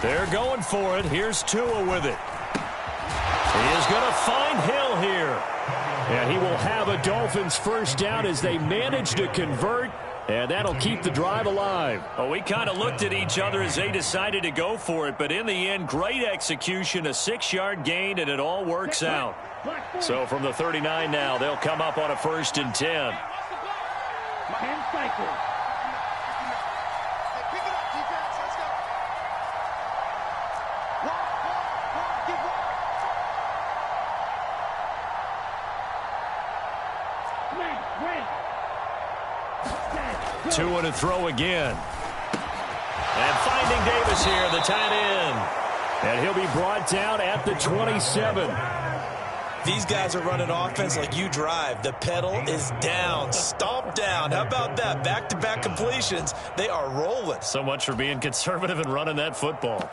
They're going for it. Here's Tua with it. He is going to find Hill here. And he will have a Dolphins first down as they manage to convert. And that'll keep the drive alive. Well, we kind of looked at each other as they decided to go for it. But in the end, great execution, a 6-yard gain, and it all works out. So from the 39 now, they'll come up on a 1st and 10. Tua to throw again. And finding Davis here, the tight end. And he'll be brought down at the 27. These guys are running offense like you drive. The pedal is down, stomp down. How about that? Back-to-back completions. They are rolling. So much for being conservative and running that football.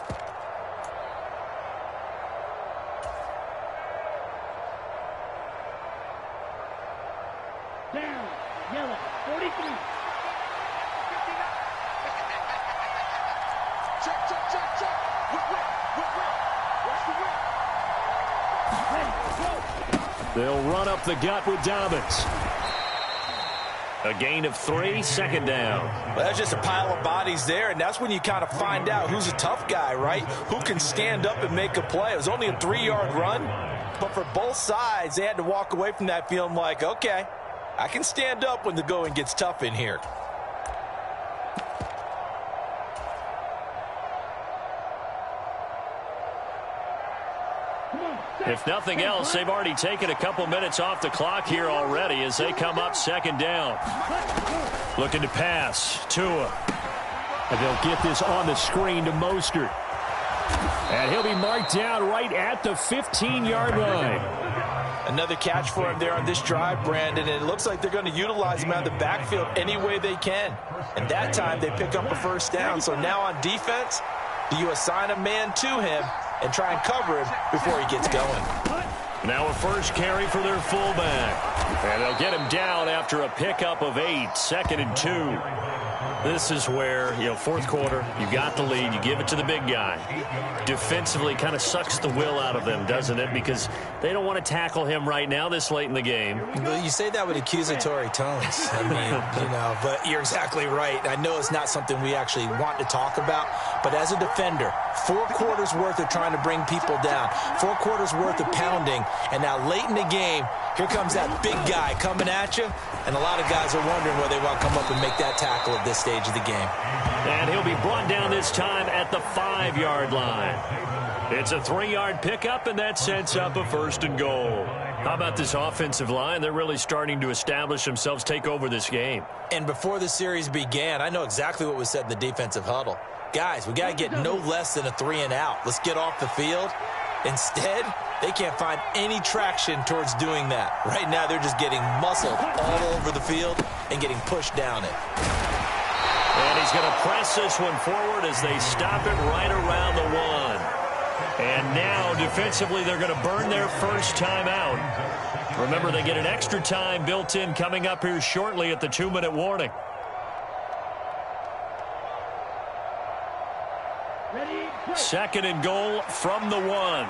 Down, yellow, 43. They'll run up the gut with Dobbins. A gain of 3, second down. Well, that's just a pile of bodies there, and that's when you kind of find out who's a tough guy, right? Who can stand up and make a play. It was only a 3-yard run, but for both sides, they had to walk away from that feeling like, okay, I can stand up when the going gets tough in here. If nothing else, they've already taken a couple minutes off the clock here already as they come up second down. Looking to pass. Tua. And they'll get this on the screen to Mostert. And he'll be marked down right at the 15-yard line. Another catch for him there on this drive, Brandon, and it looks like they're going to utilize him out of the backfield any way they can. And that time they pick up a first down. So now on defense, do you assign a man to him and try and cover him before he gets going? Now a first carry for their fullback. And they'll get him down after a pickup of 8, 2nd and 2. This is where, fourth quarter, you got the lead, you give it to the big guy. Defensively kind of sucks the will out of them, doesn't it? Because they don't want to tackle him right now this late in the game. Well, you say that with accusatory tones. I mean, but you're exactly right. I know it's not something we actually want to talk about, but as a defender, 4 quarters worth of trying to bring people down, 4 quarters worth of pounding, and now late in the game, here comes that big guy coming at you, and a lot of guys are wondering whether they want to come up and make that tackle at this stage of the game. And he'll be brought down this time at the 5-yard line. It's a 3-yard pickup, and that sets up a 1st and goal. How about this offensive line? They're really starting to establish themselves, take over this game. And before the series began, I know exactly what was said in the defensive huddle. Guys, we got to get no less than a 3-and-out. Let's get off the field. Instead, they can't find any traction towards doing that. Right now, they're just getting muscled all over the field and getting pushed down it. And he's going to press this one forward as they stop it right around the 1. And now, defensively, they're going to burn their first time out. Remember, they get an extra time built in coming up here shortly at the 2-minute warning. Ready, 2nd and goal from the 1.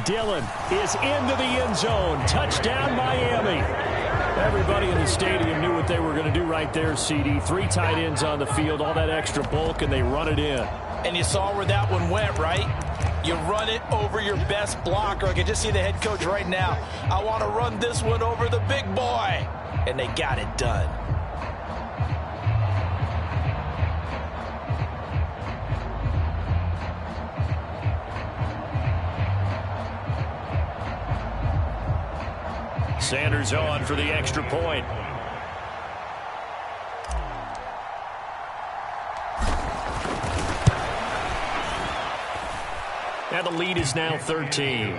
Dillon is into the end zone. Touchdown, Miami. Everybody in the stadium knew what they were going to do right there, CD. 3 tight ends on the field, all that extra bulk, and they run it in. And you saw where that one went, right? You run it over your best blocker. I can just see the head coach right now. I want to run this one over the big boy. And they got it done. Sanders on for the extra point. And the lead is now 13.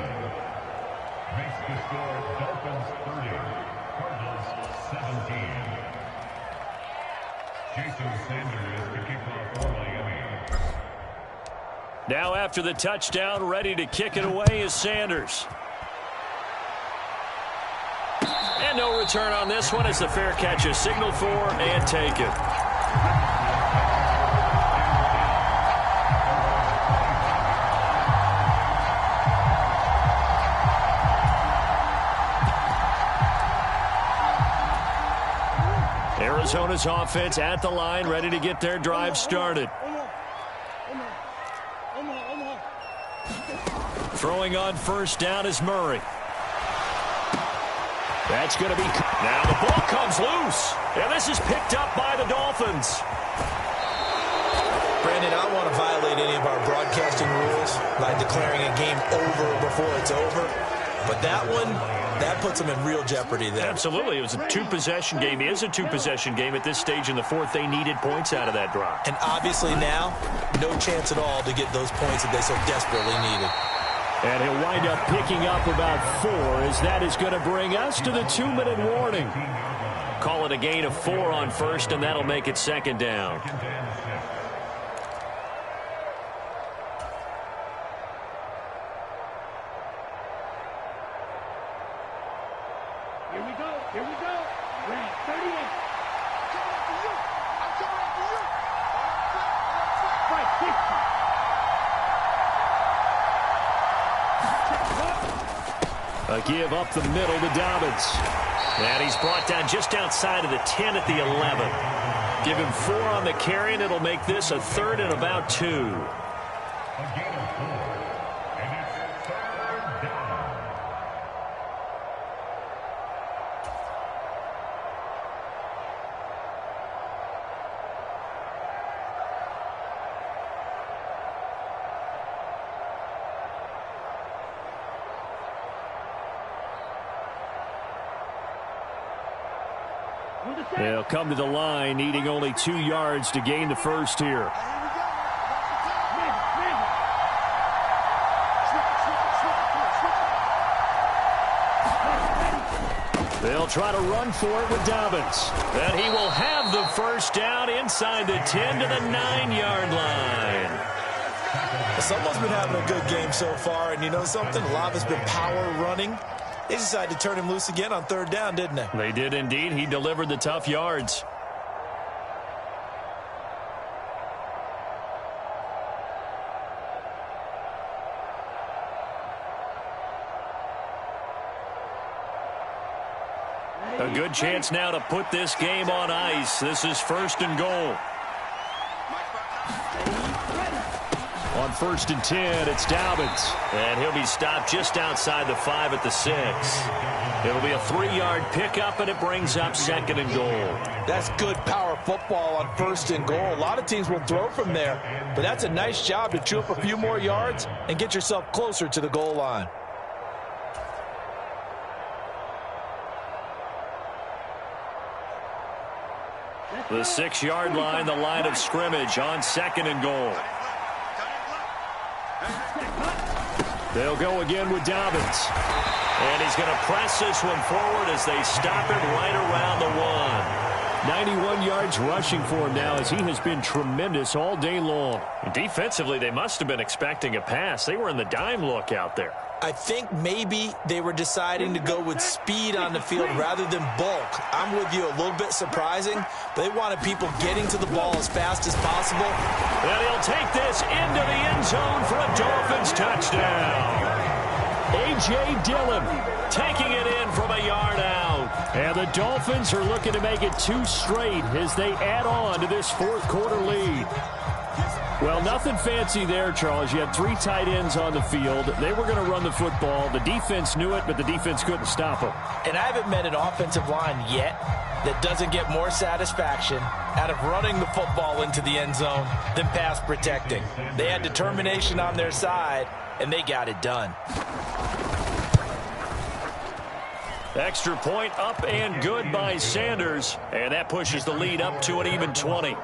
Now after the touchdown, ready to kick it away is Sanders. And no return on this one as the fair catch is signaled for and taken. Arizona's offense at the line, ready to get their drive started. Throwing on first down is Murray. That's going to be... Now the ball comes loose. And this is picked up by the Dolphins. Brandon, I don't want to violate any of our broadcasting rules by declaring a game over before it's over. But that one, that puts them in real jeopardy there. Absolutely. It was a 2-possession game. It is a 2-possession game at this stage in the 4th. They needed points out of that drive. And obviously now, no chance at all to get those points that they so desperately needed. And he'll wind up picking up about 4 as that is going to bring us to the 2-minute warning. Call it a gain of 4 on first, and that'll make it 2nd down. Here we go. Here we go. We're at 38. I'm coming after you. Right, 60. A A give up the middle to Dobbins. And he's brought down just outside of the 10 at the 11. Give him 4 on the carry, and it'll make this a 3rd and about 2. They'll come to the line, needing only 2 yards to gain the first here. They'll try to run for it with Dobbins. And he will have the first down inside the 10 to the 9-yard line. Someone's been having a good game so far, and you know something? A lot of it's been power running. They decided to turn him loose again on 3rd down, didn't they? They did indeed. He delivered the tough yards. A good chance now to put this game on ice. This is 1st and goal. On 1st and 10, it's Dobbins. And he'll be stopped just outside the 5 at the 6. It'll be a 3-yard pickup, and it brings up 2nd and goal. That's good power football on 1st and goal. A lot of teams will throw from there, but that's a nice job to chew up a few more yards and get yourself closer to the goal line. The 6-yard line, the line of scrimmage on 2nd and goal. They'll go again with Dobbins. And he's going to press this one forward as they stop him right around the 1. 91 yards rushing for him now as he has been tremendous all day long. Defensively, they must have been expecting a pass. They were in the dime look out there. I think maybe they were deciding to go with speed on the field rather than bulk. I'm with you, a little bit surprising. But they wanted people getting to the ball as fast as possible. And he'll take this into the end zone for a Dolphins touchdown. A.J. Dillon taking it in from a yard out. And the Dolphins are looking to make it 2 straight as they add on to this 4th quarter lead. Well, nothing fancy there, Charles. You had 3 tight ends on the field. They were going to run the football. The defense knew it, but the defense couldn't stop them. And I haven't met an offensive line yet that doesn't get more satisfaction out of running the football into the end zone than pass protecting. They had determination on their side, and they got it done. Extra point up and good by Sanders. And that pushes the lead up to an even 20.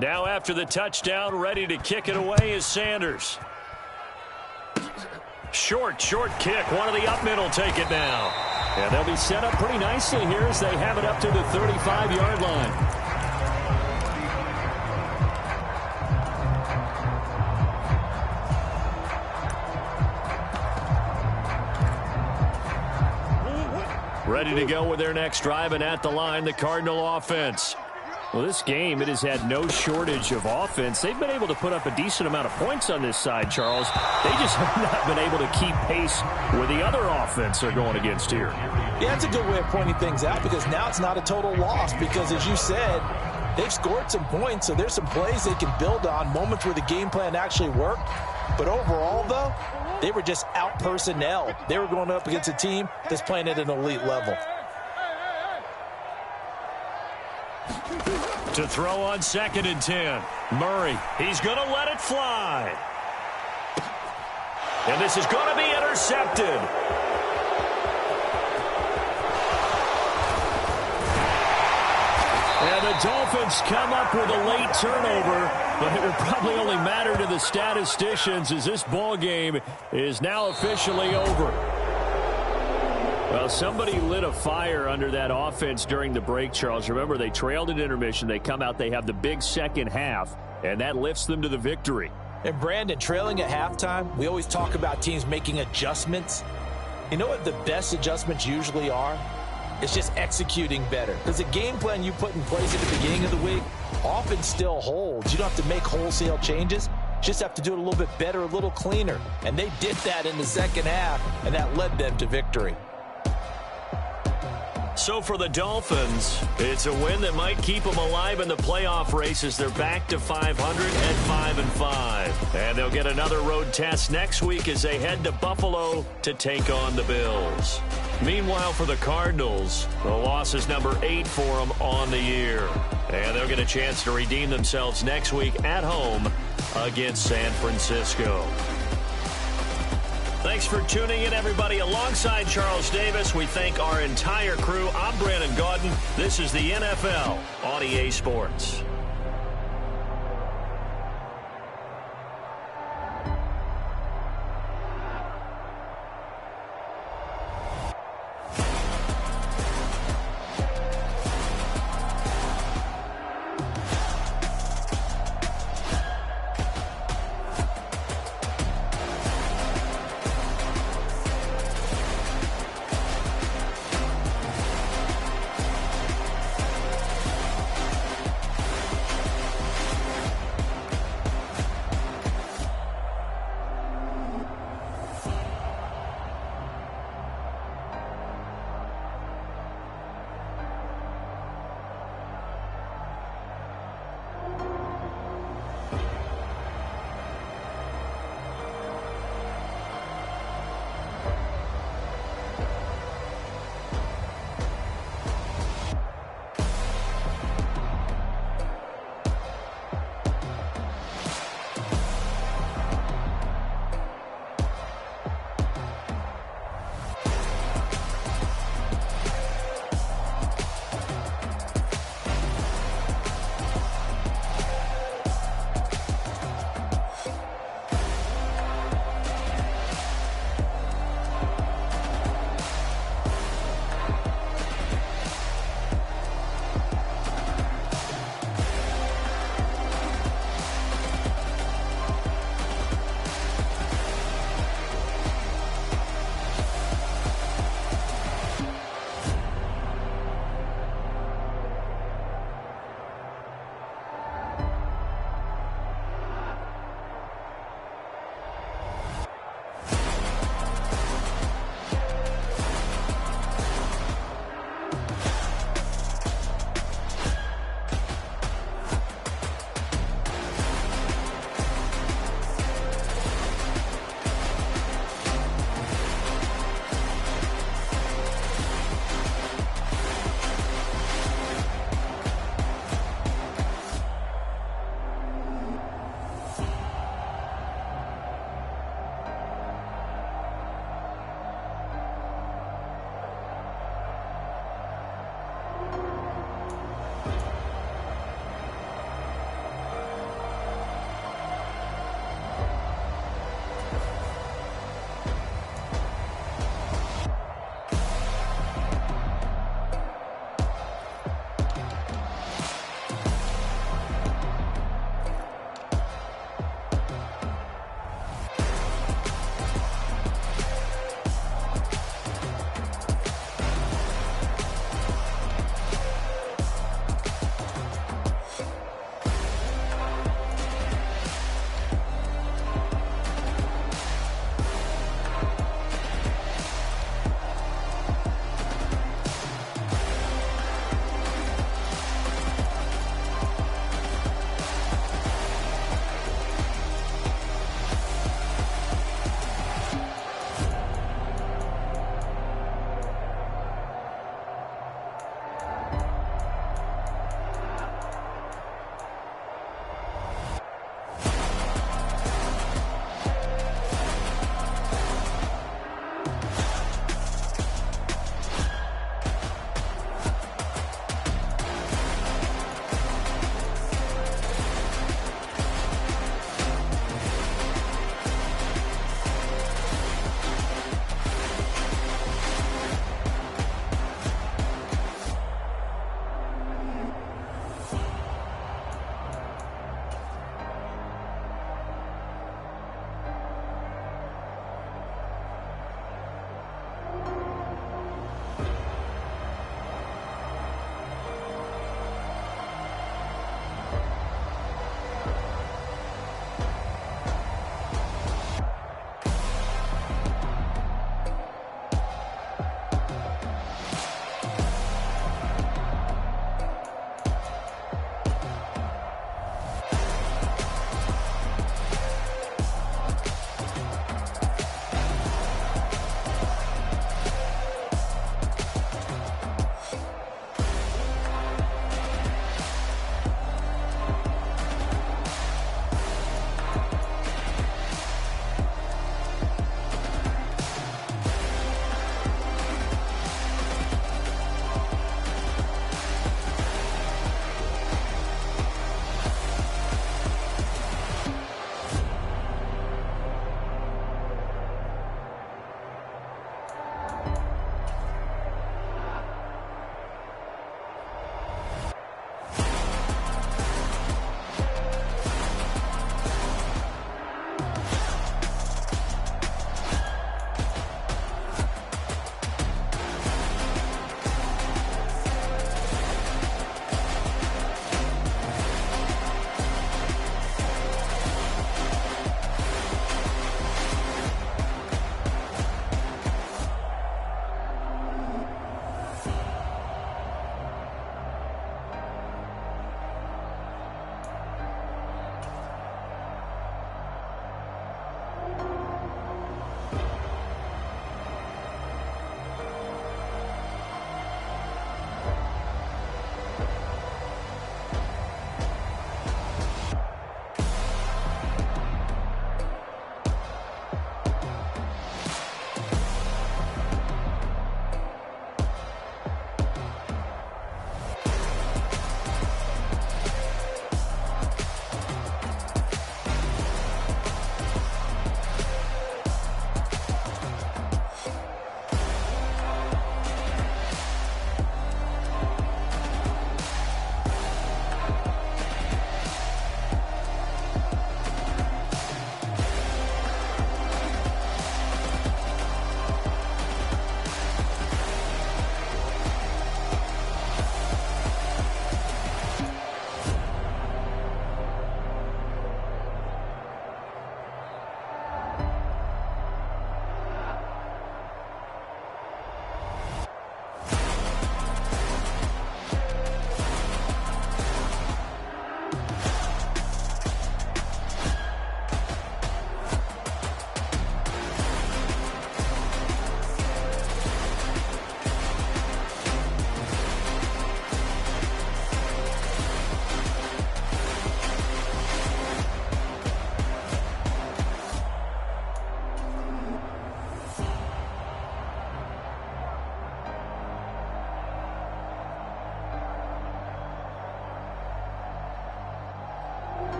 Now after the touchdown, ready to kick it away is Sanders. Short kick. One of the up men will take it now. Yeah, they'll be set up pretty nicely here as they have it up to the 35-yard line. Ready to go with their next drive, and at the line, the Cardinal offense. Well, this game, it has had no shortage of offense. They've been able to put up a decent amount of points on this side, Charles. They just have not been able to keep pace with the other offense they're going against here. Yeah, that's a good way of pointing things out because now it's not a total loss because, as you said, they've scored some points, so there's some plays they can build on, moments where the game plan actually worked. But overall, though, they were just out-personnel. They were going up against a team that's playing at an elite level. To throw on 2nd and 10. Murray, he's going to let it fly. And this is going to be intercepted. And the Dolphins come up with a late turnover, but it will probably only matter to the statisticians as this ball game is now officially over. Well, somebody lit a fire under that offense during the break, Charles. Remember, they trailed at intermission. They come out, they have the big second half, and that lifts them to the victory. And Brandon, trailing at halftime, we always talk about teams making adjustments. You know what the best adjustments usually are? It's just executing better. Because the game plan you put in place at the beginning of the week often still holds. You don't have to make wholesale changes. You just have to do it a little bit better, a little cleaner. And they did that in the second half, and that led them to victory. So for the Dolphins, it's a win that might keep them alive in the playoff race as they're back to 500 at 5-5. And they'll get another road test next week as they head to Buffalo to take on the Bills. Meanwhile, for the Cardinals, the loss is number 8 for them on the year. And they'll get a chance to redeem themselves next week at home against San Francisco. Thanks for tuning in, everybody. Alongside Charles Davis, we thank our entire crew. I'm Brandon Gaudin. This is the NFL on EA Sports.